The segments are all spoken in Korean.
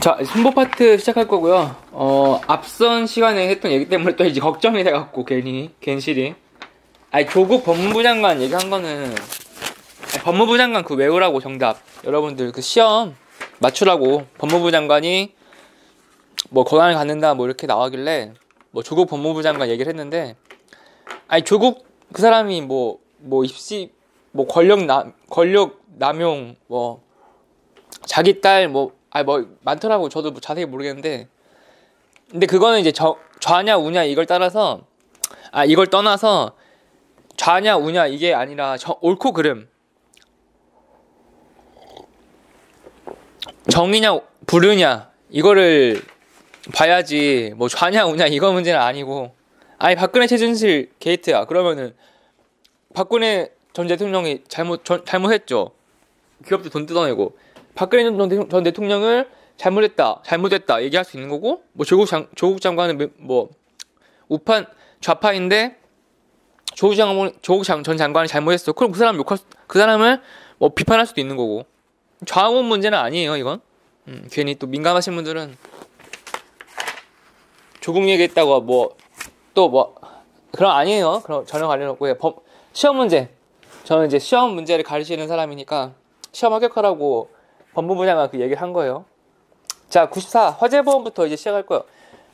자, 순보 파트 시작할 거고요. 앞선 시간에 했던 얘기 때문에 또 이제 걱정이 돼갖고, 괜시리. 아니, 조국 법무부 장관 얘기한 거는, 아니, 법무부 장관 그 외우라고 정답. 여러분들 그 시험 맞추라고 법무부 장관이 뭐 권한을 갖는다 뭐 이렇게 나와길래, 뭐 조국 법무부 장관 얘기를 했는데, 아니, 조국 그 사람이 뭐 입시, 뭐 권력 남용, 뭐, 자기 딸 뭐 많더라고. 저도 뭐 자세히 모르겠는데, 근데 그거는 이제 좌냐 우냐 이걸 따라서, 이걸 떠나서 좌냐 우냐 이게 아니라 옳고 그름, 정이냐 불의냐 이거를 봐야지. 뭐 좌냐 우냐 이거 문제는 아니고. 박근혜 최순실 게이트야 그러면은 박근혜 전 대통령이 잘못했죠. 기업들 돈 뜯어내고, 박근혜 전 대통령을 잘못했다 얘기할 수 있는 거고, 뭐 조국 장관은 뭐 우판 좌파인데 조국 전 장관이 잘못했어. 그럼 그 사람을 뭐 비판할 수도 있는 거고. 좌우 문제는 아니에요, 이건. 괜히 또 민감하신 분들은 조국 얘기했다고 그럼 아니에요. 그럼 전혀 관련 없고요. 시험 문제. 저는 이제 시험 문제를 가르치는 사람이니까 시험 합격하라고 법무부 장관 그 얘기를 한 거예요. 자, 94 화재보험부터 이제 시작할 거예요.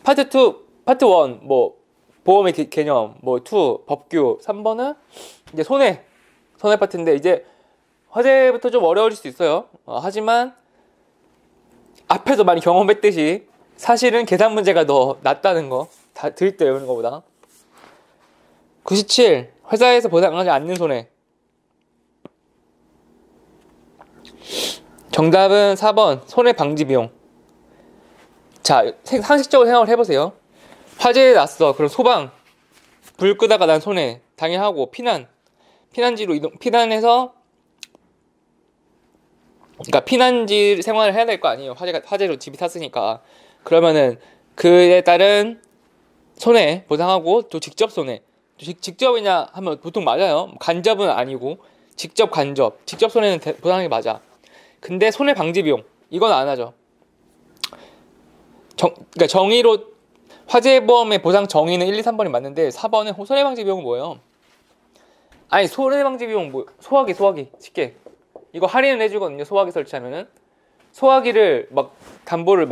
파트 2, 파트 1 뭐 보험의 개념, 뭐 2 법규, 3번은 이제 손해 파트인데, 이제 화재부터 좀 어려울 수 있어요. 하지만 앞에서 많이 경험했듯이 사실은 계산 문제가 더 낫다는 거 다 드릴 때 외우는 거보다. 97 회사에서 보상하지 않는 손해. 정답은 4번 손해 방지 비용. 자, 상식적으로 생각을 해보세요. 화재 났어. 그럼 소방, 불 끄다가 난 손해 당연히 하고, 피난지로 피난해서, 그러니까 피난지 생활을 해야 될 거 아니에요. 화재로 집이 탔으니까. 그러면은 그에 따른 손해 보상하고, 또 직접 손해. 직접이냐 하면 보통 맞아요. 간접은 아니고 직접 손해는 보상하는 게 맞아. 근데 손해 방지 비용 이건 안 하죠. 그러니까 정의로 화재보험의 보상 정의는 1, 2, 3번이 맞는데 4번은 손해 방지 비용은 뭐예요? 손해 방지 비용 소화기 쉽게 이거 할인을 해주거든요. 소화기 설치하면은 소화기를 담보를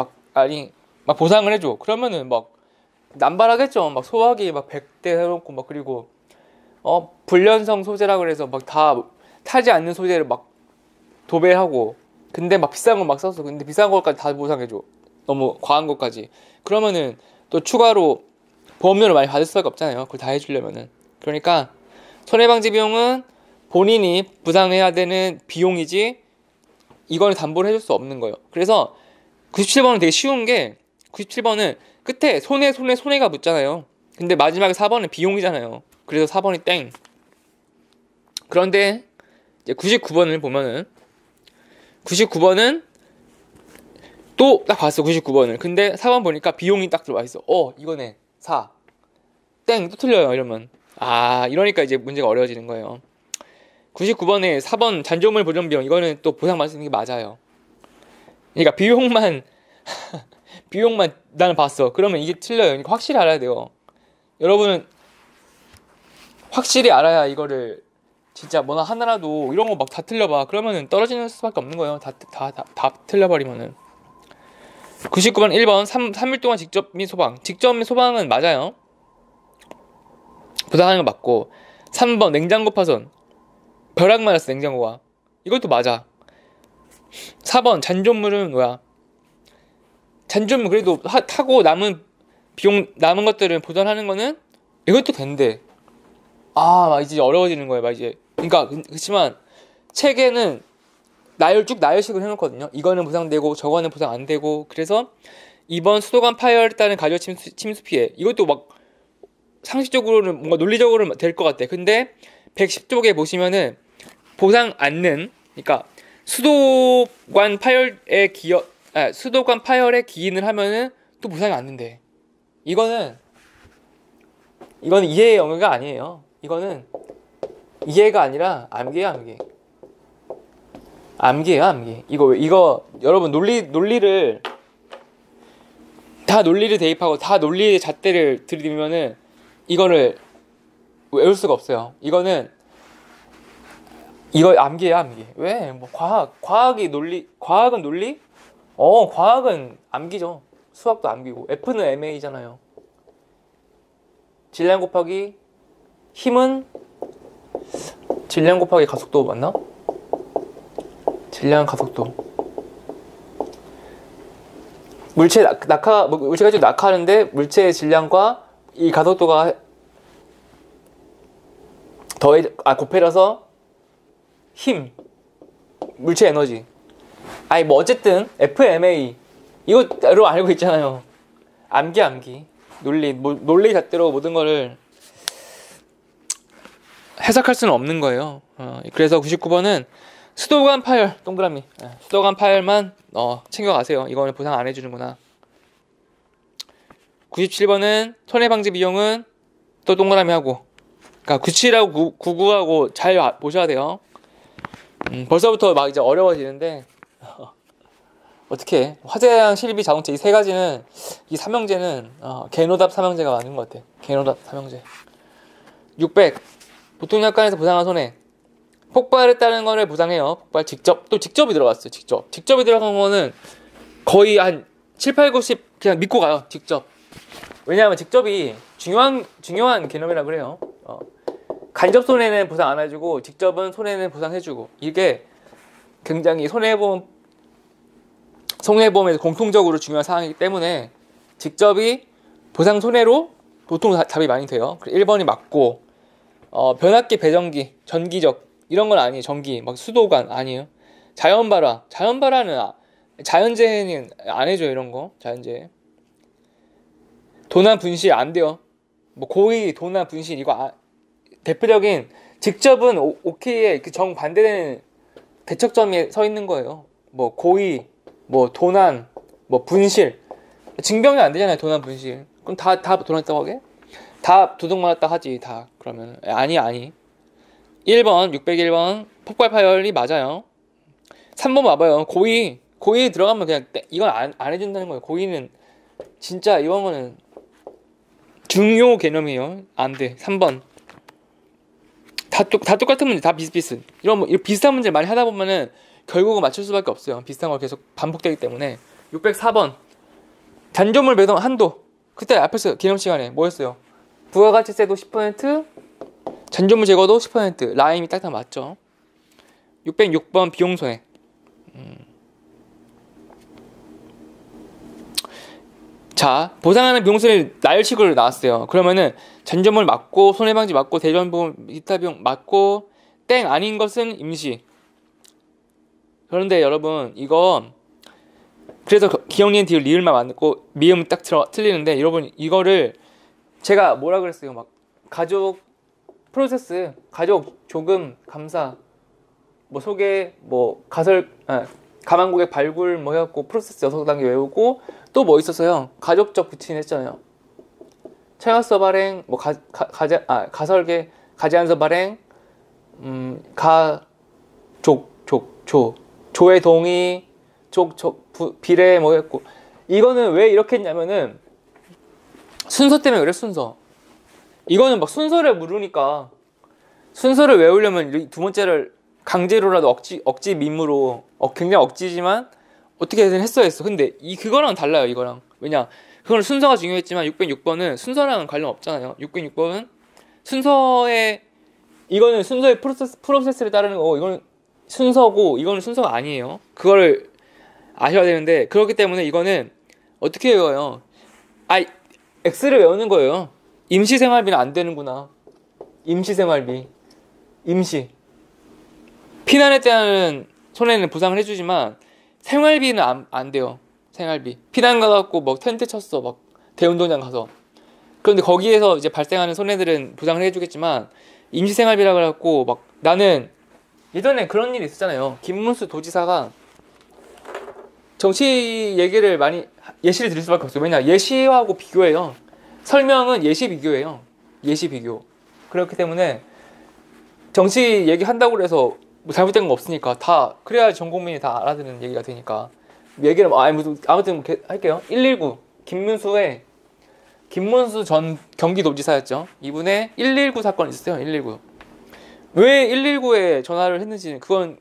보상을 해줘. 그러면은 남발하겠죠. 소화기 100대 해놓고 그리고 불연성 소재라 그래서 다 타지 않는 소재를 도배하고, 근데 비싼 거 써서, 근데 비싼 것까지 다 보상해줘. 너무 과한 것까지. 그러면은 또 추가로 보험료를 많이 받을 수밖에 없잖아요. 그걸 다 해주려면은. 그러니까 손해방지 비용은 본인이 부담해야 되는 비용이지 이거는 담보를 해줄 수 없는 거예요. 그래서 97번은 되게 쉬운 게, 97번은 끝에 손해가 붙잖아요. 근데 마지막에 4번은 비용이잖아요. 그래서 4번이 땡. 그런데 이제 99번을 보면은, 99번은 또 딱 봤어. 99번을. 근데 4번 보니까 비용이 딱 들어와 있어. 이거네. 4. 땡. 또 틀려요. 이러면. 이러니까 이제 문제가 어려워지는 거예요. 99번에 4번 잔존물 보전 비용. 이거는 또 보상 받을 수 있는 게 맞아요. 그러니까 비용만 나는 봤어. 그러면 이게 틀려요. 그러니까 확실히 알아야 돼요. 여러분은 확실히 알아야 이거를 진짜 뭐나 하나라도 이런 거 다 틀려봐. 그러면은 떨어지는 수밖에 없는 거예요. 다 틀려버리면은. 99번 1번 3일 동안 직접 및 소방은 맞아요. 부상하는 거 맞고. 3번 냉장고 파손. 벼락 맞았어, 냉장고가. 이것도 맞아. 4번 잔존물은 뭐야? 잔존물 그래도 타고 남은 비용 남은 것들은 보전하는 거는 이것도 된대. 이제 어려워지는 거예요. 이제. 그러니까 그렇지만 책에는 나열식으로 해놓거든요. 이거는 보상되고 저거는 보상 안 되고. 그래서 2번 수도관 파열에 따른 가족 침수 피해. 이것도 상식적으로는 뭔가 논리적으로는 될 것 같아. 근데 110쪽에 보시면은 보상 않는, 그러니까 수도관 파열에 기인을 하면은 또 보상이 안 된대. 이거는 이해의 영역이 아니에요. 이거는 이해가 아니라 암기예요. 암기예요. 이거 여러분 논리를 다 논리를 대입하고 다 논리의 잣대를 들이대면은 이거를 외울 수가 없어요. 이거 암기야, 암기. 왜? 뭐 과학이 논리, 과학은 논리? 과학은 암기죠. 수학도 암기고. F는 MA잖아요. 질량 곱하기 힘은 질량 곱하기 가속도 맞나? 질량 가속도. 물체가 좀 낙하하는데 물체의 질량과 이 가속도가 곱해져서 힘, 물체 에너지. 뭐 어쨌든 FMA 이거로 알고 있잖아요. 암기. 논리 잣대로 모든 거를 해석할 수는 없는 거예요. 그래서 99번은 수도관 파열 동그라미. 수도관 파열만 챙겨가세요. 이거는 보상 안 해주는구나. 97번은 손해방지 비용은 또 동그라미 하고. 그러니까 97하고 99하고 잘 보셔야 돼요. 벌써부터 막 이제 어려워지는데 어떻게 화재랑 실비 자동차 이 세 가지는 이 삼형제는 개노답 삼형제가 맞는 것 같아. 개노답 삼형제. 600 보통 약관에서 보상한 손해. 폭발했다는 거를 보상해요. 폭발 직접이 들어갔어요. 직접이 들어간 거는 거의 한 7, 8, 90 그냥 믿고 가요. 직접. 왜냐하면 직접이 중요한 개념이라 그래요. 간접 손해는 보상 안 해주고 직접은 손해는 보상해주고 이게 굉장히 손해보험에서 공통적으로 중요한 사항이기 때문에 직접이 보상 손해로 보통 답이 많이 돼요. 1번이 맞고 변압기 배전기 전기적 이런 건 아니에요. 전기 막 수도관 아니에요. 자연발화는 자연재해는 안 해줘요. 이런 거 자연재해. 도난 분실 안 돼요. 뭐 고의 도난 분실 이거 대표적인 직접은 오케이에 그 정반대되는 대척점에 서 있는 거예요. 뭐 고의 뭐 도난 뭐 분실 증명이 안 되잖아요. 도난 분실 그럼 다 도난했다고 하게? 다 도둑 맞았다 하지 다. 그러면 아니 1번 601번 폭발 파열이 맞아요. 3번 봐봐요. 고의 들어가면 그냥 이건 안 해준다는 거예요. 고의는 진짜 이런 거는 중요 개념이에요. 안 돼. 3번 다 똑같은 문제 다 비슷. 이런 비슷한 문제 많이 하다 보면은 결국은 맞출 수밖에 없어요. 비슷한 거 계속 반복되기 때문에. 604번 잔존물 배송 한도. 그때 앞에서 개념 시간에 뭐였어요? 부가가치세도 10%, 잔존물 제거도 10%. 라임이 딱딱 맞죠. 606번 비용 손해. 자, 보상하는 비용 손해 나열식으로 나왔어요. 그러면은 잔존물 맞고 손해방지 맞고 대전보험 기타 비용 맞고 땡 아닌 것은 임시. 그런데 여러분 이거 그래서 기억니은 디귿 리을만 맞고 미음 딱 틀리는데 여러분 이거를 제가 뭐라 그랬어요? 막 가족 프로세스, 가족 조금 감사, 뭐 소개, 뭐 가망고객 발굴 뭐 해갖고 프로세스 6단계 외우고 또 뭐 있었어요? 가족적 부친 했잖아요. 청약서 발행, 뭐 가설계, 가제안서 발행, 조의 동의, 비례 뭐 했고 이거는 왜 이렇게 했냐면은 순서 때문에 그래. 순서. 이거는 막 순서를 물으니까 순서를 외우려면 두 번째를 강제로라도 억지 밈으로 굉장히 억지지만 어떻게든 했어야 했어. 근데 그거랑 달라요. 이거랑. 왜냐? 그건 순서가 중요했지만 606번은 순서랑은 관련 없잖아요. 606번은 이거는 순서의 프로세스를 따르는 거고 이거는 순서고 이거는 순서가 아니에요. 그거를 아셔야 되는데 그렇기 때문에 이거는 어떻게 외워요? X를 외우는 거예요. 임시생활비는 안 되는구나. 임시생활비. 피난에 대한 손해는 보상을 해주지만 생활비는 안 돼요. 생활비. 피난 가갖고 뭐 텐트 쳤어. 막 대운동장 가서. 그런데 거기에서 이제 발생하는 손해들은 보상을 해주겠지만 임시생활비라 그래갖고 막 나는 예전에 그런 일이 있었잖아요. 김문수 도지사가 정치 얘기를 많이 예시를 드릴 수밖에 없어요. 왜냐 예시하고 비교해요. 설명은 예시 비교예요. 예시 비교. 그렇기 때문에 정치 얘기한다고 해서 뭐 잘못된 거 없으니까 다 그래야 전 국민이 다 알아듣는 얘기가 되니까 얘기를 아무튼 할게요. 119 김문수 전 경기도지사였죠. 이분의 119 사건이 있었어요. 119. 왜 119에 전화를 했는지는 그건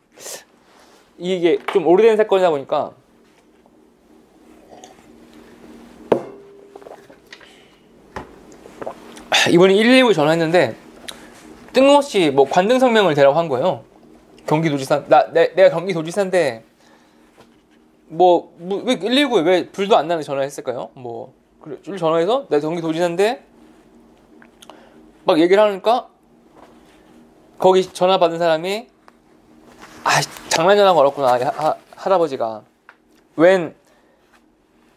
이게 좀 오래된 사건이다 보니까 이분이 119에 전화했는데 뜬금없이 뭐 관등성명을 대라고 한 거예요. 경기도지사 내가 경기도지사인데 왜 119에 왜 불도 안 나는 전화했을까요? 뭐 그래 줄 전화해서 내가 경기도지사인데 막 얘기를 하니까 거기 전화 받은 사람이 장난 전화 걸었구나. 할아버지가 웬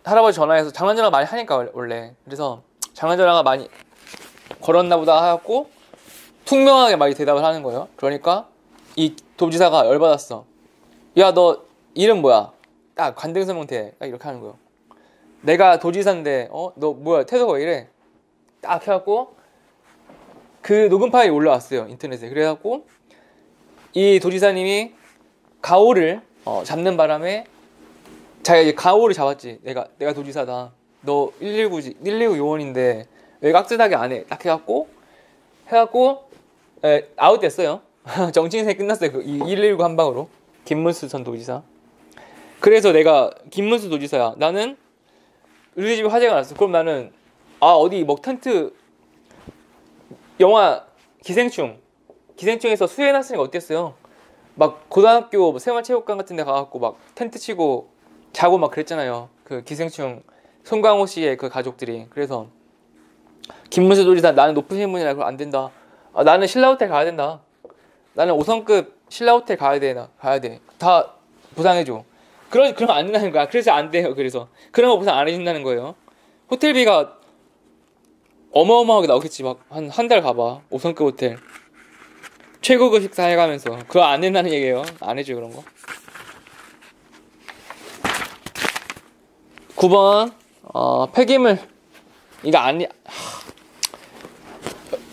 할아버지 전화해서 장난 전화 많이 하니까 원래 그래서 장난 전화가 많이 걸었나 보다 하고 퉁명하게 많이 대답을 하는 거예요. 그러니까 이 도지사가 열받았어. 야, 너 이름 뭐야? 딱 관등성명 대. 딱 이렇게 하는 거예요. 내가 도지사인데 너 뭐야? 태도가 왜 이래? 딱 해갖고 그 녹음 파일이 올라왔어요. 인터넷에. 그래갖고 이 도지사님이 가오를 잡는 바람에 자기가 이제 가오를 잡았지. 내가 도지사다. 너 119 요원인데 왜 깍듯하게 안 해? 딱 해갖고 아웃됐어요. 정치 인생이 끝났어요. 그 119 한 방으로. 김문수 전 도지사. 그래서 내가 김문수 도지사야. 나는 우리 집에 화재가 났어. 그럼 나는 어디 뭐 텐트 영화 기생충에서 수해났으니까 어땠어요? 막 고등학교 뭐 생활체육관 같은 데 가갖고 막 텐트 치고 자고 막 그랬잖아요. 그 기생충 송강호 씨의 그 가족들이. 그래서 김문수 도지사 나는 높은 신분이라 그럼 안 된다. 나는 신라호텔 가야 된다. 나는 5성급 신라호텔 가야 돼. 다 보상해줘. 그러면 안 된다는 거야. 그래서 안 돼요. 그래서 그런 거 보상 안 해준다는 거예요. 호텔비가 어마어마하게 나오겠지. 막 한 달 가봐. 5성급 호텔 최고급 식사 해가면서 그거 안 된다는 얘기예요. 안 해줘 그런 거. 9번 폐기물 이거 아니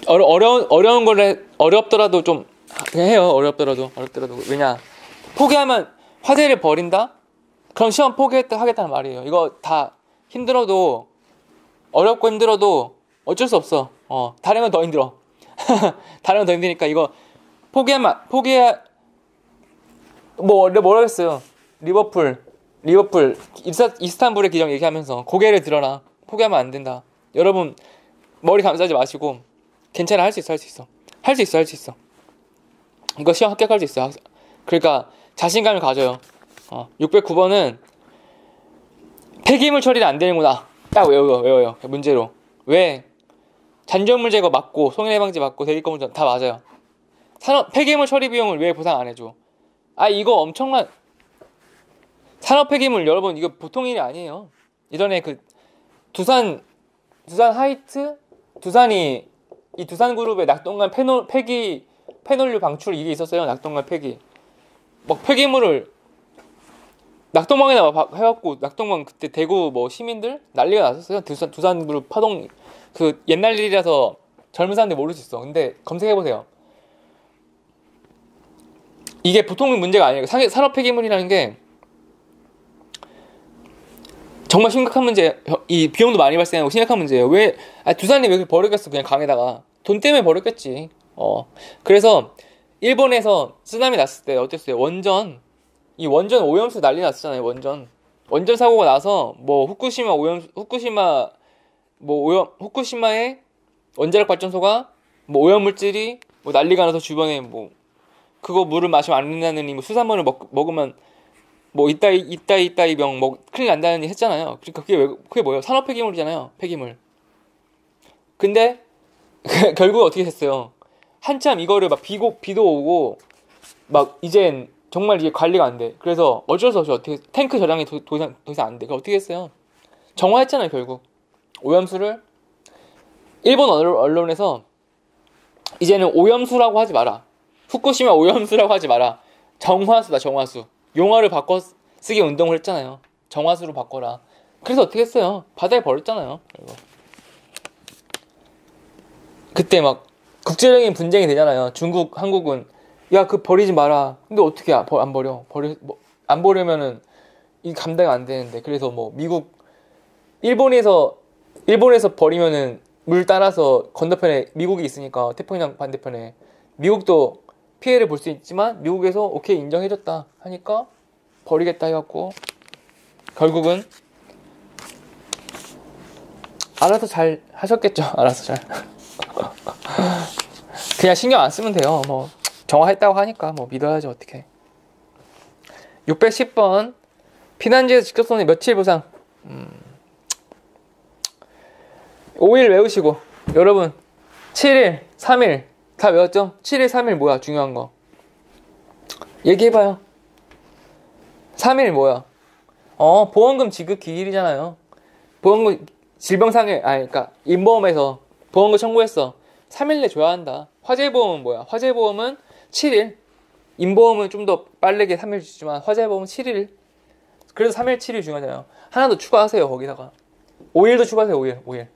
어려운 거를 어렵더라도 좀 그냥 해요. 어렵더라도 왜냐 포기하면 화제를 버린다? 그럼 시험 포기하겠다는 말이에요. 이거 다 힘들어도 어렵고 힘들어도 어쩔 수 없어. 다른 건 더 힘들어. 다른 건 더 힘드니까 이거 뭐라 그랬어요. 리버풀 이스탄불의 기적 얘기하면서 고개를 들어라. 포기하면 안 된다. 여러분 머리 감싸지 마시고 괜찮아. 할 수 있어. 이거 시험 합격할 수 있어. 그러니까 자신감을 가져요. 609번은 폐기물 처리는 안 되는구나. 딱 외워요. 문제로. 왜? 잔존물 제거 맞고 손해방지 맞고 대리권운전 다 맞아요. 폐기물 처리 비용을 왜 보상 안 해줘? 이거 엄청난 산업 폐기물 여러분 이거 보통 일이 아니에요. 예전에 그 두산 하이트 두산이 이 두산그룹의 낙동강 페놀류 방출 이게 있었어요. 낙동강 폐기 막 폐기물을 낙동강에다 막 해갖고 낙동강 그때 대구 뭐 시민들 난리가 났었어요. 두산그룹 파동 그 옛날 일이라서 젊은 사람들 모를 수 있어. 근데 검색해보세요. 이게 보통 문제가 아니에요. 산업 폐기물이라는 게 정말 심각한 문제예요. 이 비용도 많이 발생하고 심각한 문제예요. 왜 두산이 왜 버렸겠어? 그냥 강에다가 돈 때문에 버렸겠지. 그래서 일본에서 쓰나미 났을 때 어땠어요? 원전 오염수 난리 났었잖아요. 원전 사고가 나서 뭐 후쿠시마의 원자력 발전소가 뭐 오염물질이 뭐 난리가 나서 주변에 뭐 그거 물을 마시면 안 된다느니 뭐 수산물을 먹으면 뭐 이따이 병 큰일 난다느니 했잖아요. 그러니까 그게 뭐예요? 산업 폐기물이잖아요. 폐기물. 근데 결국 어떻게 됐어요? 한참 이거를 막 비도 오고 막 이젠 정말 이게 관리가 안 돼. 그래서 어쩔 수 없이 어떻게 탱크 저장이 더 이상 안 돼. 그럼 어떻게 했어요? 정화했잖아요. 결국 오염수를 일본 언론에서 이제는 오염수라고 하지 마라. 후쿠시마 오염수라고 하지 마라. 정화수다. 정화수. 용어를 바꿔 쓰기 운동을 했잖아요. 정화수로 바꿔라. 그래서 어떻게 했어요? 바다에 버렸잖아요. 그리고. 그때 막 국제적인 분쟁이 되잖아요. 중국, 한국은 야, 그 버리지 마라. 근데 어떻게 안 버려? 안 버리면은 이 감당이 안 되는데. 그래서 뭐 미국 일본에서 버리면은 물 따라서 건너편에 미국이 있으니까 태평양 반대편에 미국도 피해를 볼 수 있지만 미국에서 오케이 인정해줬다 하니까 버리겠다 해갖고 결국은 알아서 잘 하셨겠죠. 알아서 잘. 그냥 신경 안 쓰면 돼요. 뭐 정화했다고 하니까 뭐 믿어야죠. 어떻게. 610번 피난지에서 직접 쏘는 며칠 보상. 5일 외우시고 여러분 7일, 3일 다 외웠죠? 7일, 3일 뭐야 중요한 거 얘기해봐요. 3일 뭐야? 보험금 지급 기일이잖아요. 보험금 질병상해 그러니까 임보험에서 보험금 청구했어. 3일 내 줘야 한다. 화재보험은 뭐야? 화재보험은 7일. 임보험은 좀 더 빠르게 3일 주지만 화재보험은 7일. 그래서 3일, 7일 중요하잖아요. 하나 더 추가하세요. 거기다가 5일도 추가하세요. 5일.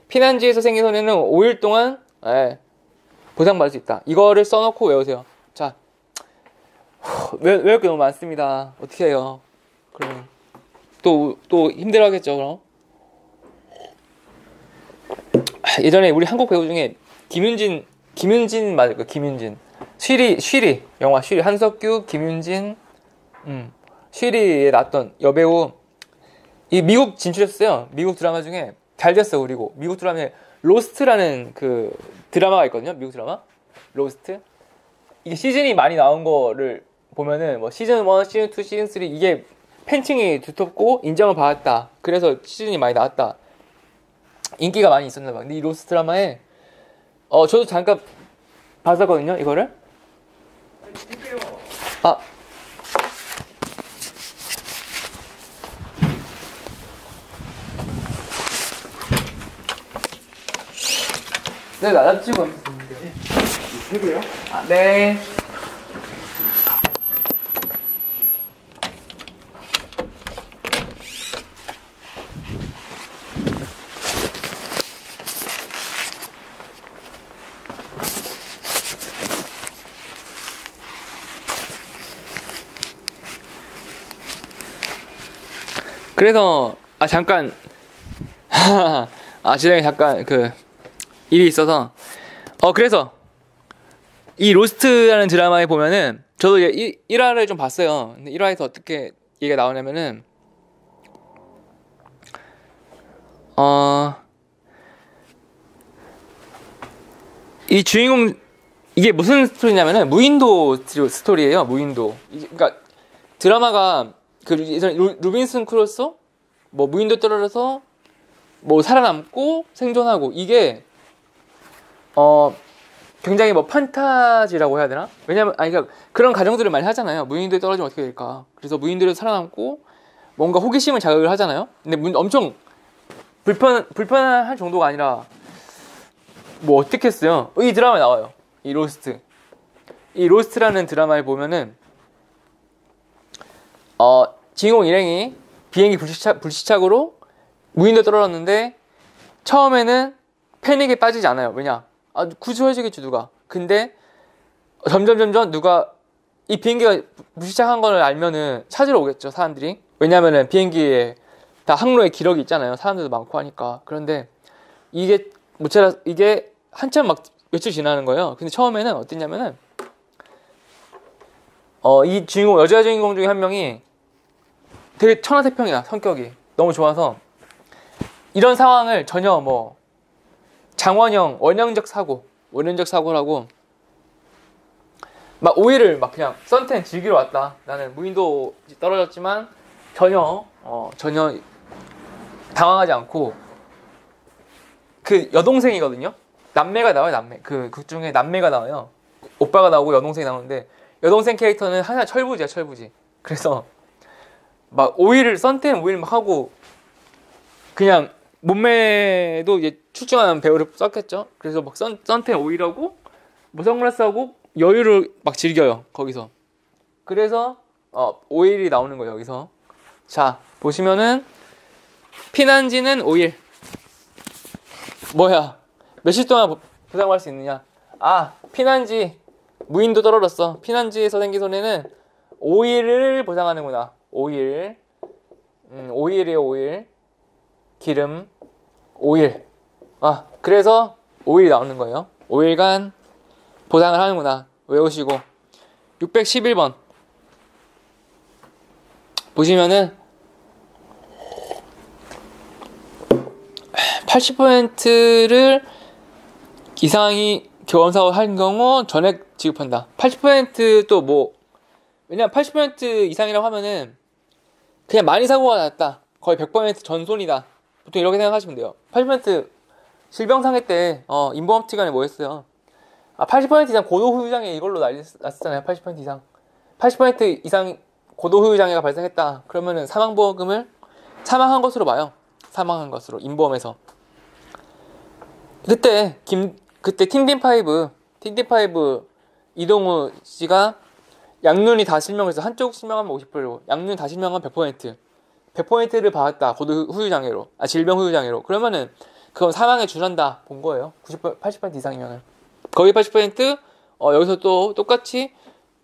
피난지에서 생긴 손해는 5일 동안 보상받을 수 있다. 이거를 써놓고 외우세요. 자, 외울 게 너무 많습니다. 어떻게 해요? 그러면 또 힘들어하겠죠. 그럼 예전에 우리 한국 배우 중에 김윤진 맞을 거야. 김윤진. 쉬리 영화 쉬리 한석규, 김윤진, 쉬리에 나왔던 여배우. 이 미국 진출했어요. 미국 드라마 중에 잘 됐어. 그리고 미국 드라마에 로스트라는 그 드라마가 있거든요. 미국 드라마 로스트. 이게 시즌이 많이 나온 거를 보면은 뭐 시즌 1, 시즌 2, 시즌 3 이게 팬층이 두텁고 인정을 받았다. 그래서 시즌이 많이 나왔다. 인기가 많이 있었나 봐. 근데 이 로스트 드라마에 저도 잠깐 봤었거든요. 이거를. 네, 나잡지고 있는데. 해고요? 네. 그래서 잠깐 지장이 잠깐 일이 있어서 그래서 이 로스트라는 드라마에 보면은 저도 1화를 좀 봤어요. 근데 1화에서 어떻게 얘기가 나오냐면은 이 주인공 이게 무슨 스토리냐면은 무인도 스토리예요. 무인도. 그러니까 드라마가 루빈슨 크루소 뭐 무인도 떨어져서 뭐 살아남고 생존하고 이게 굉장히 뭐 판타지라고 해야 되나? 왜냐면 그러니까 그런 가정들을 많이 하잖아요. 무인도에 떨어지면 어떻게 될까? 그래서 무인도에서 살아남고 뭔가 호기심을 자극을 하잖아요. 근데 엄청 불편할 정도가 아니라 뭐 어떻게 했어요? 이 드라마에 나와요. 이 로스트라는 드라마에 보면은 주인공 일행이 비행기 불시착으로 무인도에 떨어졌는데 처음에는 패닉에 빠지지 않아요. 왜냐? 구조해주겠지 누가. 근데 점점 누가 이 비행기가 불시착한 걸 알면은 찾으러 오겠죠 사람들이. 왜냐면은 비행기에 다 항로에 기록이 있잖아요. 사람들도 많고 하니까. 그런데 이게 한참 막 며칠 지나는 거예요. 근데 처음에는 어땠냐면은 이 여자 주인공 중에 한 명이 되게 천하태평이야. 성격이 너무 좋아서 이런 상황을 전혀 뭐 원형적 사고라고 막 오해를 막 그냥 썬텐 즐기러 왔다. 나는 무인도 떨어졌지만 전혀 당황하지 않고 그 여동생이거든요. 남매가 나와요. 남매. 극 중에 남매가 나와요. 오빠가 나오고 여동생이 나오는데 여동생 캐릭터는 하나 철부지야. 그래서 막 썬텐 오일을 막 하고 그냥 몸매도 이제 출중한 배우를 썼겠죠. 그래서 막 썬텐 오일하고 뭐 선글라스하고 여유를 막 즐겨요. 거기서. 그래서 오일이 나오는 거예요. 여기서. 자 보시면은 피난지는 5일. 뭐야? 며칠 동안 보상할 수 있느냐? 피난지 무인도 떨어졌어. 피난지에서 생긴 손해는 5일을 보상하는구나. 5일. 5일이에요. 5일. 기름, 오일. 그래서 오일이 나오는 거예요. 5일간 보상을 하는구나. 외우시고. 611번. 보시면은 80%를 이상이 교환사고 할 경우 전액 지급한다. 80%또 뭐, 왜냐면 80% 이상이라고 하면은 그냥 많이 사고가 났다. 거의 100% 전손이다. 보통 이렇게 생각하시면 돼요. 80% 질병상해 때, 인보험티간에 뭐 했어요? 80% 이상 고도후유장애 이걸로 난리 났었잖아요. 80% 이상. 80% 이상 고도후유장애가 발생했다. 그러면은 사망보험금을 사망한 것으로 봐요. 사망한 것으로. 인보험에서. 그때 틴틴5 이동우 씨가 양눈이 다 실명해서 한쪽 실명하면 50%, 양눈 다 실명하면 100%. 100%를 받았다. 고도후유장애로. 질병후유장애로. 그러면은 그건 사망에 준한다. 본 거예요. 80% 이상이면은. 거의 80% 여기서 또 똑같이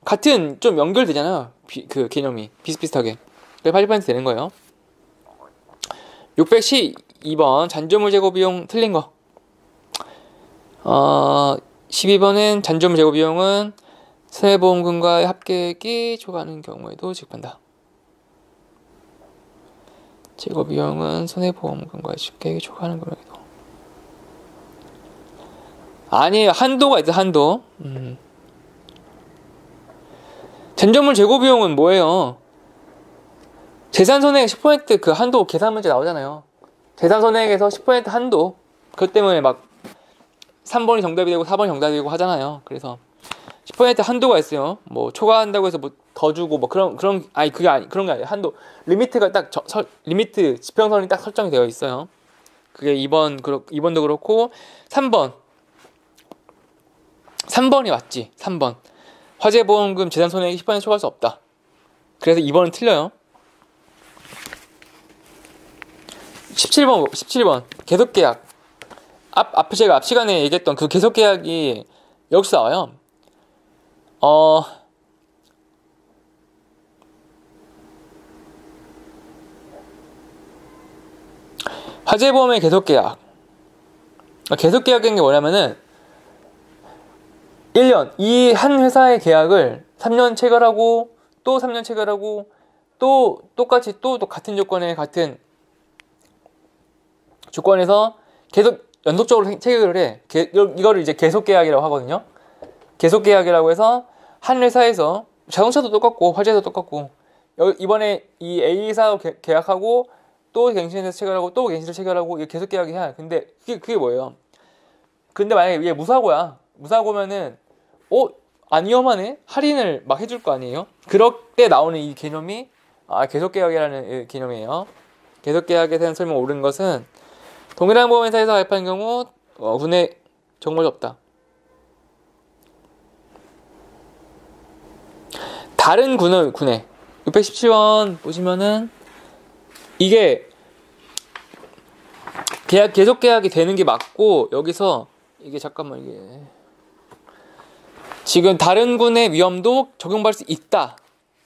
같은 좀 연결되잖아요. 그 개념이 비슷비슷하게. 그래서 80% 되는 거예요. 612번 잔조물 제거 비용 틀린 거. 12번은 잔조물 제거 비용은 손해보험금과의 합계액이 초과하는 경우에도 지급한다. 제거 비용은 손해보험금과의 합계액이 초과하는 경우에도. 아니에요. 한도가 있어, 한도. 잔조물 제거 비용은 뭐예요? 재산손해액 10% 그 한도 계산 문제 나오잖아요. 재산손해액에서 10% 한도. 그것 때문에 막 3번이 정답이 되고 4번이 정답이 되고 하잖아요. 그래서 10% 한도가 있어요. 뭐 초과한다고 해서 뭐 더 주고 뭐 그런 그런 게 아니에요. 한도 리미트가 딱 리미트 지평선이 딱 설정이 되어 있어요. 그게 2번도 그렇고 3번이 맞지. 3번. 화재보험금 재산손해액 10% 초과할 수 없다. 그래서 2번은 틀려요. 17번. 계속계약. 앞에 제가 앞 시간에 얘기했던 그 계속계약이 여기서 나와요. 화재보험의 계속계약. 계속계약인 게 뭐냐면은 1년 이 한 회사의 계약을 3년 체결하고 또 3년 체결하고 또 똑같이 또 같은 조건에 같은 조건에서 계속 연속적으로 체결을 해. 이거를 이제 계속계약이라고 하거든요. 계속계약이라고 해서 한 회사에서 자동차도 똑같고 화재도 똑같고 이번에 이 A사하고 계약하고 또 갱신해서 체결하고 또 갱신을 체결하고 이게 계속계약이 해야. 근데 그게 뭐예요? 근데 만약에 얘 무사고야. 무사고면은 안 위험하네? 할인을 막 해줄 거 아니에요? 그럴 때 나오는 이 개념이 계속계약이라는 개념이에요. 계속계약에 대한 설명 옳은 것은 동일한 보험회사에서 가입한 경우 군에 정보가 없다. 다른 군에 617번 보시면은 이게 계속계약이 되는 게 맞고 여기서 이게 잠깐만 이게 지금 다른 군의 위험도 적용받을 수 있다.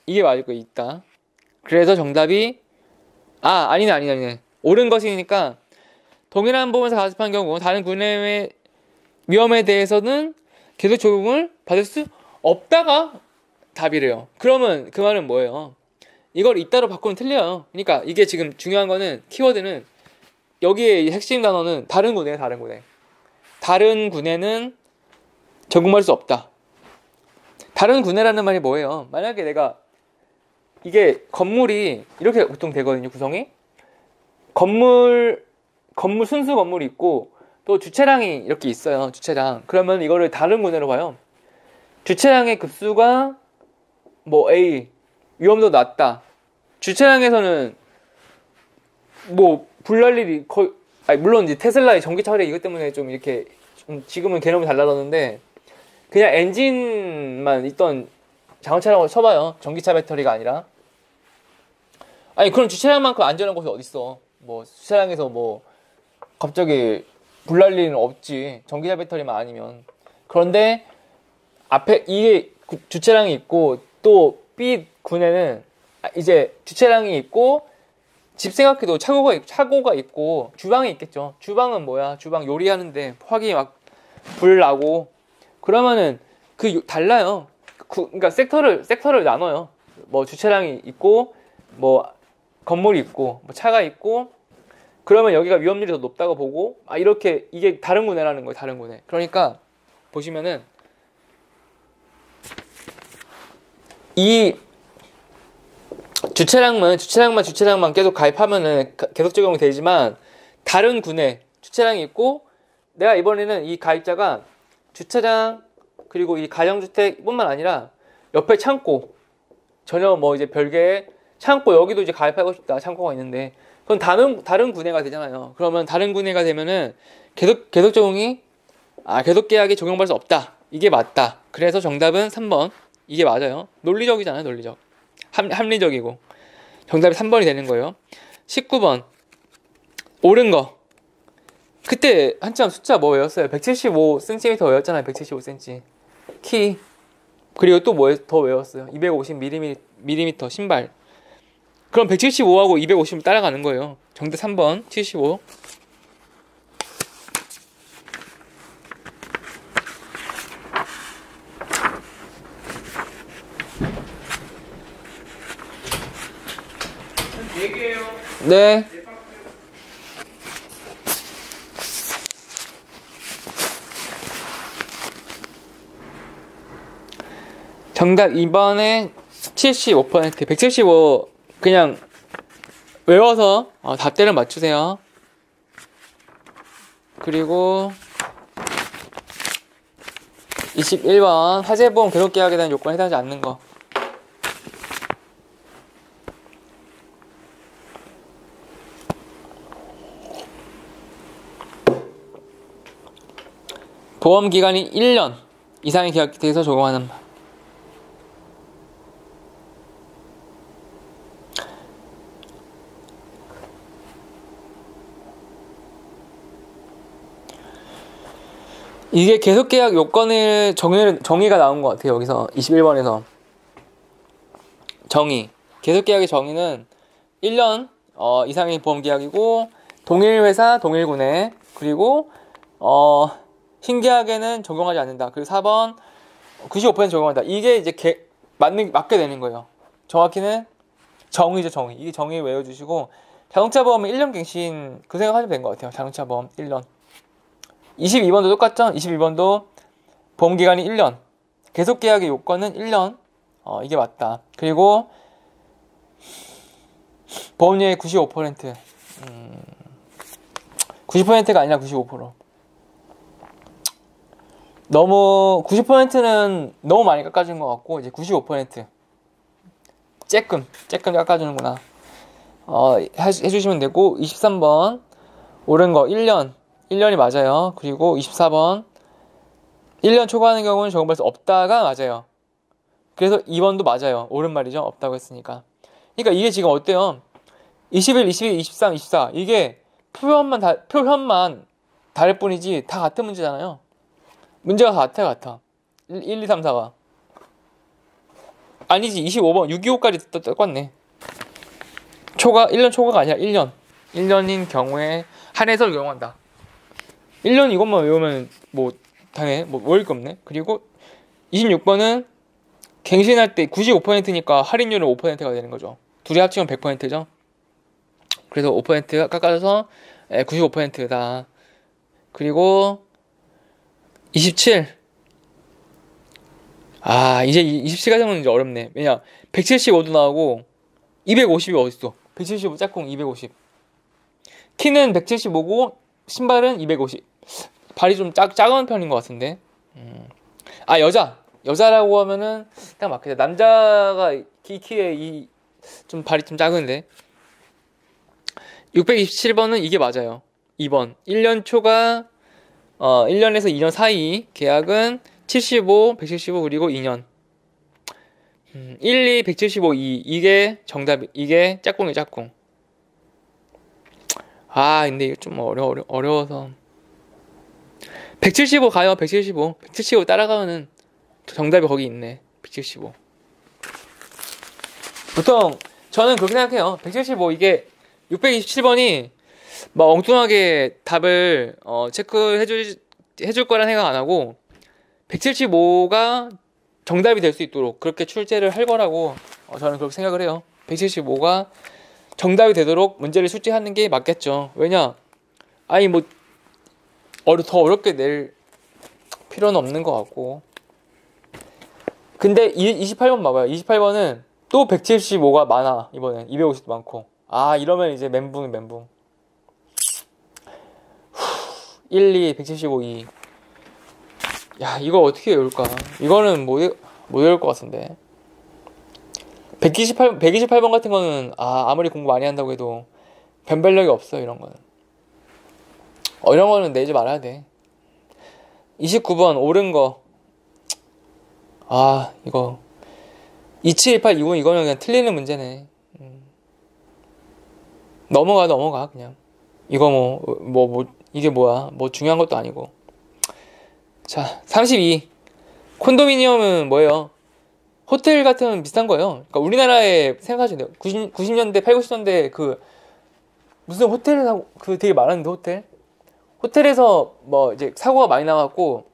이게 맞을 거예요. 있다. 그래서 정답이 아니네. 옳은 것이니까 동일한 보험에서 가입한 경우 다른 군의 위험에 대해서는 계속 적용을 받을 수 없다가 답이래요. 그러면 그 말은 뭐예요? 이걸 있다로 바꾸면 틀려요. 그러니까 이게 지금 중요한 거는 키워드는 여기에 핵심 단어는 다른 군에. 다른 군에는 적용할 수 없다. 다른 군에라는 말이 뭐예요? 만약에 내가 이게 건물이 이렇게 보통 되거든요. 구성이 순수 건물이 있고 또 주차량이 이렇게 있어요. 주차량. 그러면 이거를 다른 군에로 봐요. 주차량의 급수가 뭐 A 위험도 낮다. 주차량에서는 뭐 불날 일이 거의 물론 이제 테슬라의 전기차 활약 이것 때문에 좀 이렇게 지금은 개념이 달라졌는데 그냥 엔진만 있던 자동차라고 쳐봐요. 전기차 배터리가 아니라. 그럼 주차량만큼 안전한 곳이 어딨어. 뭐 주차량에서 뭐 갑자기 불날 일은 없지. 전기차 배터리만 아니면. 그런데 앞에 이게 주차량이 있고 또 B 군에는 이제 주차량이 있고 집 생각해도 차고가 있고 주방이 있겠죠. 주방은 뭐야? 주방 요리하는데 화기 막 불 나고 그러면은 달라요. 그러니까 섹터를 나눠요. 뭐 주차장이 있고 뭐 건물이 있고 뭐 차가 있고 그러면 여기가 위험률이 더 높다고 보고 이렇게 이게 다른 구내라는 거예요. 다른 구내. 그러니까 보시면은 이 주차장만 계속 가입하면은 계속 적용이 되지만 다른 구내 주차장이 있고 내가 이번에는 이 가입자가 주차장 그리고 이 가정주택뿐만 아니라 옆에 창고 전혀 뭐 이제 별개의 창고 여기도 이제 가입하고 싶다 창고가 있는데 그건 다른 구내가 되잖아요. 그러면 다른 구내가 되면은 계속 적용이 계속 계약에 적용받을 수 없다. 이게 맞다. 그래서 정답은 3번. 이게 맞아요. 논리적이잖아요. 논리적. 합리적이고. 정답이 3번이 되는 거예요. 19번. 옳은 거. 그때 한참 숫자 뭐 외웠어요? 175cm 외웠잖아요. 175cm. 키. 그리고 또 뭐 더 외웠어요? 250mm 신발. 그럼 175하고 250을 따라가는 거예요. 정답 3번. 75. 네. 정답 2번에 75%. 175 그냥 외워서 답대를 맞추세요. 그리고 21번 화재보험 계속계약에 대한 요건에 해당하지 않는 거. 보험기간이 1년 이상의 계약에 적용하는 바. 이게 계속계약 요건을 정의가 나온 것 같아요. 여기서 21번에서 계속계약의 정의는 1년 이상의 보험계약이고 동일회사 동일구내 그리고 신계약에는 적용하지 않는다. 그리고 4번 95% 적용한다. 이게 이제 맞게 되는 거예요. 정확히는 정의죠. 정의. 이게 정의 외워주시고 자동차 보험은 1년 갱신 그 생각하시면 된 것 같아요. 자동차 보험 1년. 22번도 똑같죠? 22번도 보험기간이 1년. 계속계약의 요건은 1년. 이게 맞다. 그리고 보험료의 95%. 90%가 아니라 95%. 90%는 너무 많이 깎아주는 것 같고, 이제 95%. 쬐끔 깎아주는구나. 해주시면 되고, 23번. 옳은 거, 1년이 맞아요. 그리고 24번. 1년 초과하는 경우는 적용받을 수 없다가 맞아요. 그래서 2번도 맞아요. 옳은 말이죠. 없다고 했으니까. 그러니까 이게 지금 어때요? 21, 22, 23, 24. 이게 표현만 다를 뿐이지 다 같은 문제잖아요. 문제가 같아. 1, 2, 3, 4가. 아니지, 25번. 625까지 똑같네. 1년 초과가 아니라 1년. 1년인 경우에 한해서 적용한다. 1년 이것만 외우면 당연히 외울 게 없네. 그리고 26번은 갱신할 때 95%니까 할인율은 5%가 되는 거죠. 둘이 합치면 100%죠. 그래서 5%가 깎아져서 95%다. 그리고 27. 이제 27가 되면 이제 어렵네. 왜냐, 175도 나오고 250이 어딨어. 175 짝꿍 250. 키는 175고 신발은 250. 발이 좀 작은 편인 것 같은데. 여자라고 하면은 딱 맞겠다. 남자가 키에 좀 발이 좀 작은데. 627번은 이게 맞아요. 2번. 1년 초과 1년에서 2년 사이 계약은 75, 175 그리고 2년. 1, 2, 175, 2 이게 정답. 이게 짝꿍이 짝꿍. 근데 이거 좀 어려워서 175 가요. 175 따라가면은 정답이 거기 있네. 175. 보통 저는 그렇게 생각해요. 175 이게 627번이 막 엉뚱하게 답을 해줄 거란 생각 안 하고 175가 정답이 될 수 있도록 그렇게 출제를 할 거라고 저는 그렇게 생각을 해요. 175가 정답이 되도록 문제를 출제하는 게 맞겠죠. 왜냐? 아니 뭐 더 어렵게 낼 필요는 없는 것 같고. 근데 28번 봐봐요. 28번은 또 175가 많아. 이번엔 250도 많고. 아 이러면 이제 멘붕 1, 2, 175, 2. 야 이거 어떻게 외울까? 이거는 못 외울 것 같은데. 128번 같은 거는 아무리 공부 많이 한다고 해도 변별력이 없어. 이런 거는 이런 거는 내지 말아야 돼. 29번 옳은 거. 이거 2718, 20 이거는 그냥 틀리는 문제네. 넘어가 그냥. 이거 이게 뭐야? 뭐 중요한 것도 아니고. 자, 32. 콘도미니엄은 뭐예요? 호텔 같은 비슷한 거예요. 그러니까 우리나라에 생각하시면 돼요. 90년대, 8, 90년대 무슨 호텔에서 되게 많았는데 호텔에서 뭐 이제 사고가 많이 나갖고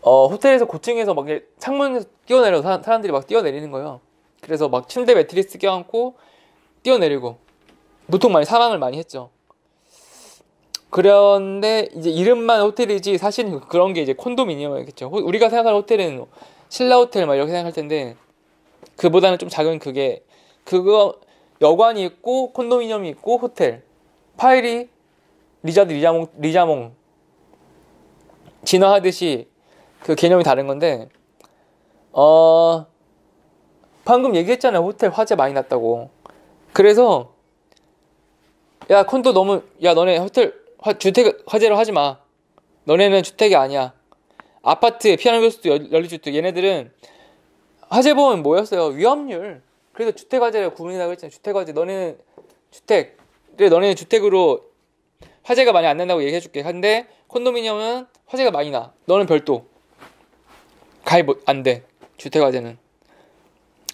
호텔에서 고층에서 막 창문에서 뛰어내려서 사람들이 막 뛰어내리는 거예요. 그래서 막 침대 매트리스 껴안고 뛰어내리고 보통 사망을 많이 했죠. 그런데 이제 이름만 호텔이지 사실은 그런 게 이제 콘도미니엄이겠죠. 우리가 생각하는 호텔은 신라 호텔 막 이렇게 생각할 텐데 그보다는 좀 작은 그거 여관이 있고 콘도미니엄이 있고 호텔 파이리 리자드 리자몽 진화하듯이 그 개념이 다른 건데 방금 얘기했잖아요. 호텔 화재 많이 났다고. 그래서 야 콘도 너네 호텔 주택 화재로 하지 마. 너네는 주택이 아니야. 아파트 피아노 교수도 연립주택 얘네들은 화재 보면 뭐였어요? 위험률. 그래서 주택 화재를 구분이라고 했잖아요. 주택 화재 너네는 주택으로 화재가 많이 안 난다고 얘기해줄게. 근데 콘도미니엄은 화재가 많이 나. 너는 별도 가입 안 돼. 주택 화재는.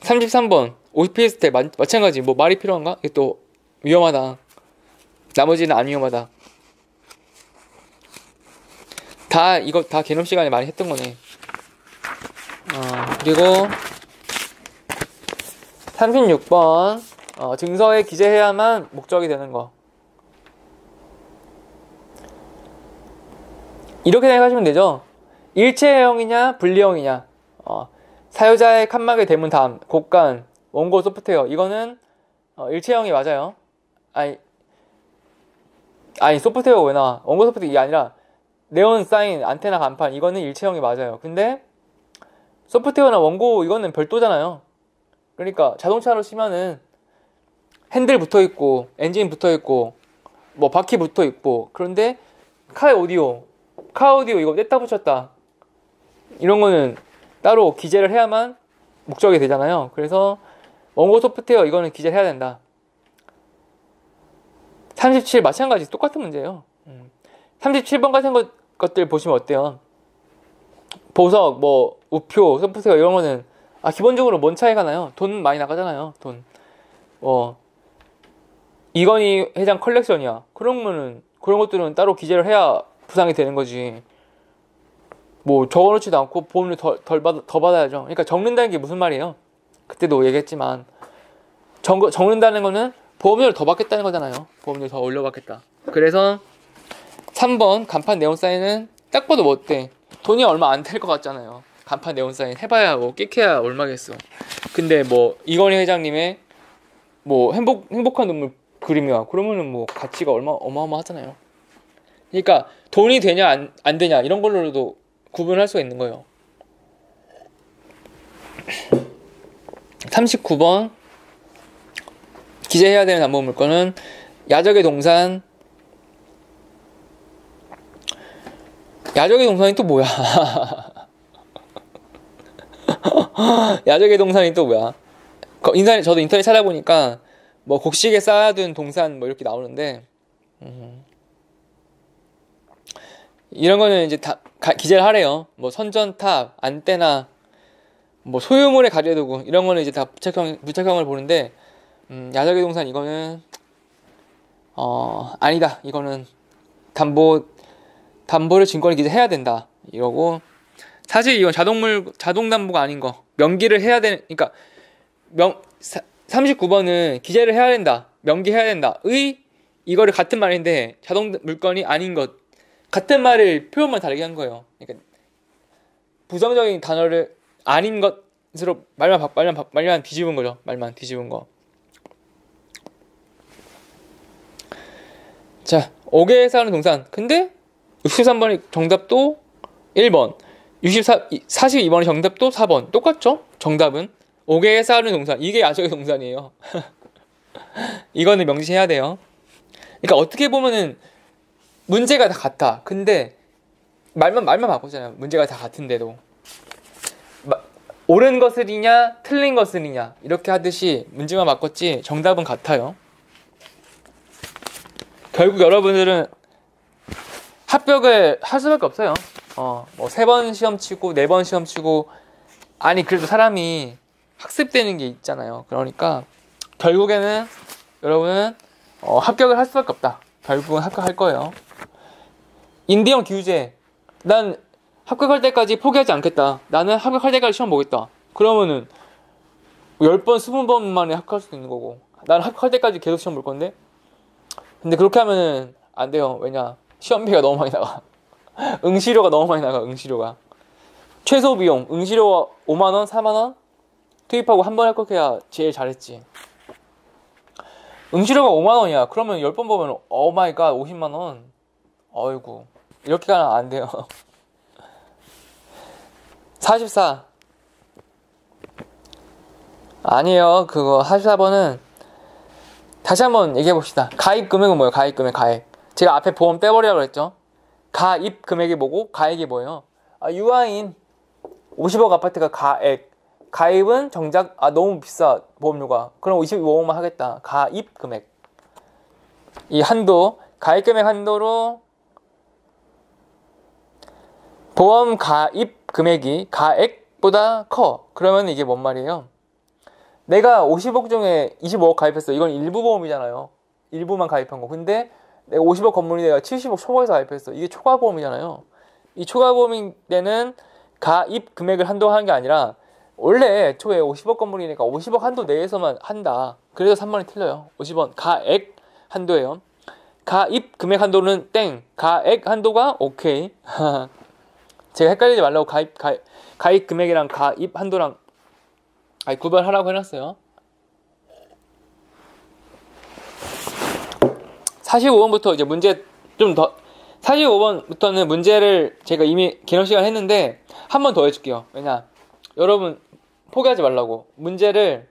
33번 오피스텔 마찬가지. 뭐 말이 필요한가? 이게 또 위험하다. 나머지는 안 위험하다. 이거 다 개념 시간에 많이 했던 거네. 그리고 36번 증서에 기재해야만 목적이 되는 거. 이렇게 생각하시면 되죠. 일체형이냐 분리형이냐. 사유자의 칸막이 대문 다음 곡간 원고 소프트웨어 이거는 일체형이 맞아요. 아니 소프트웨어가 왜 나와? 원고 소프트웨어 이게 아니라 네온 사인 안테나 간판 이거는 일체형이 맞아요. 근데 소프트웨어나 원고 이거는 별도잖아요. 그러니까 자동차로 치면은 핸들 붙어있고 엔진 붙어있고 뭐 바퀴 붙어있고 그런데 카 오디오 이거 뗐다 붙였다 이런 거는 따로 기재를 해야만 목적이 되잖아요. 그래서 원고 소프트웨어 이거는 기재를 해야 된다. 37 마찬가지 똑같은 문제예요. 37번 같은 것들 보시면 어때요? 보석, 우표, 소프트웨어 이런 거는 기본적으로 뭔 차이가 나요? 돈 많이 나가잖아요. 돈. 이건희 회장 컬렉션이야. 그런 것들은 따로 기재를 해야 부상이 되는 거지. 적어놓지도 않고 보험료 더 받아야죠. 그러니까 적는다는 게 무슨 말이에요? 그때도 얘기했지만 적는다는 거는 보험료를 더 받겠다는 거잖아요. 보험료 더 올려받겠다. 그래서 3번 간판 네온 사인은 딱 봐도 뭐 어때? 돈이 얼마 안 될 것 같잖아요. 간판 네온 사인 해봐야 끽해야 얼마겠어. 근데 이건희 회장님의 행복한 눈물 그림이야. 그러면은 가치가 어마어마하잖아요. 그러니까 돈이 되냐 안 되냐 이런 걸로도 구분할 수가 있는 거예요. 39번 기재해야 되는 담보 물건은 야적의 동산. 야적의 동산이 또 뭐야? 야적의 동산이 또 뭐야? 저도 인터넷 찾아보니까 곡식에 쌓아둔 동산 이렇게 나오는데 이런 거는 이제 다 기재를 하래요. 선전탑, 안테나, 소유물에 가려두고 이런 거는 이제 다 부착형을 보는데 야적의 동산 이거는 아니다. 이거는 담보를 증권을 기재해야 된다. 이러고, 사실 이건 자동 담보가 아닌 거. 명기를 해야 되는, 그러니까, 39번은 기재를 해야 된다. 명기해야 된다. 이거를 같은 말인데, 자동 물건이 아닌 것. 같은 말을 표현만 다르게 한 거예요. 그러니까, 부정적인 단어를 아닌 것으로 말만 뒤집은 거죠. 말만 뒤집은 거. 자, 5개에서 하는 동산. 근데 63번이 정답도 1번, 42번이 정답도 4번. 똑같죠? 정답은 5개에서 하는 동산. 이게 야적의 동산이에요. 이거는 명시해야 돼요. 그러니까 어떻게 보면은 문제가 다 같아. 근데 말만 바꿨잖아요. 문제가 다 같은데도. 옳은 것을이냐 틀린 것을이냐 이렇게 하듯이 문제만 바꿨지 정답은 같아요. 결국 여러분들은 합격을 할 수밖에 없어요. 뭐 3번 시험 치고 4번 시험 치고, 아니 그래도 사람이 학습되는 게 있잖아요. 그러니까 결국에는 여러분은 합격을 할 수밖에 없다. 결국은 합격할 거예요. 인디언 기우제. 난 합격할 때까지 포기하지 않겠다. 나는 합격할 때까지 시험 보겠다. 그러면은 10번, 20번 만에 합격할 수도 있는 거고, 나는 합격할 때까지 계속 시험 볼 건데. 근데 그렇게 하면은 안 돼요. 왜냐? 시험비가 너무 많이 나가. 응시료가 너무 많이 나가. 응시료가. 최소 비용. 응시료가 5만원, 4만원 투입하고 한 번 합격해야 제일 잘했지. 응시료가 5만원이야. 그러면 10번 보면 오마이갓 50만원. 어이구. 이렇게 가면 안 돼요. 44. 아니에요. 그거 44번은 다시 한번 얘기해 봅시다. 가입 금액은 뭐예요? 가입 금액, 가입. 제가 앞에 보험 빼버리라고 그랬죠. 가입 금액이 뭐고 가액이 뭐예요? 유아인 50억 아파트가 가액. 가입은 정작 너무 비싸 보험료가. 그럼 25억만 하겠다. 가입 금액. 이 한도, 가입 금액 한도로 보험 가입 금액이 가액보다 커. 그러면 이게 뭔 말이에요? 내가 50억 중에 25억 가입했어. 이건 일부 보험이잖아요. 일부만 가입한 거. 근데 내가 50억 건물이 내가 70억 초과해서 가입했어. 이게 초과 보험이잖아요. 이 초과 보험일 때는 가입 금액을 한도하는 게 아니라 원래 초에 50억 건물이니까 50억 한도 내에서만 한다. 그래서 3번이 틀려요. 50원 가액 한도예요. 가입 금액 한도는 땡. 가액 한도가 오케이. 제가 헷갈리지 말라고 가입 금액이랑 가입 한도랑 구별하라고 해놨어요. 45번부터 이제 문제 좀 더, 45번부터는 문제를 제가 이미 개념 시간 했는데 한 번 더 해줄게요. 왜냐, 여러분 포기하지 말라고. 문제를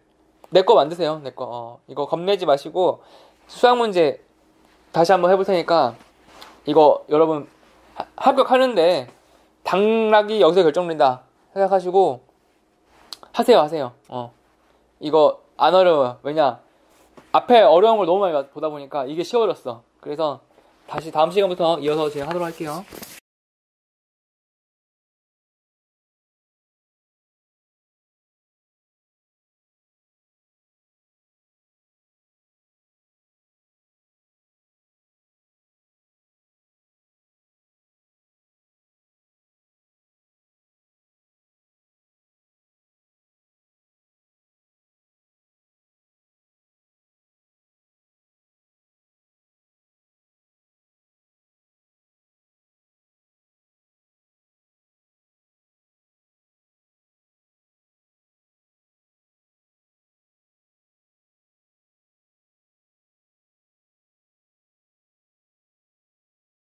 내 거 만드세요. 내 거. 이거 겁내지 마시고 수학 문제 다시 한번 해볼 테니까 이거 여러분 합격하는데 당락이 여기서 결정된다 생각하시고 하세요. 이거 안 어려워요. 왜냐, 앞에 어려운 걸 너무 많이 보다 보니까 이게 쉬워졌어. 그래서 다시 다음 시간부터 이어서 제가 하도록 할게요.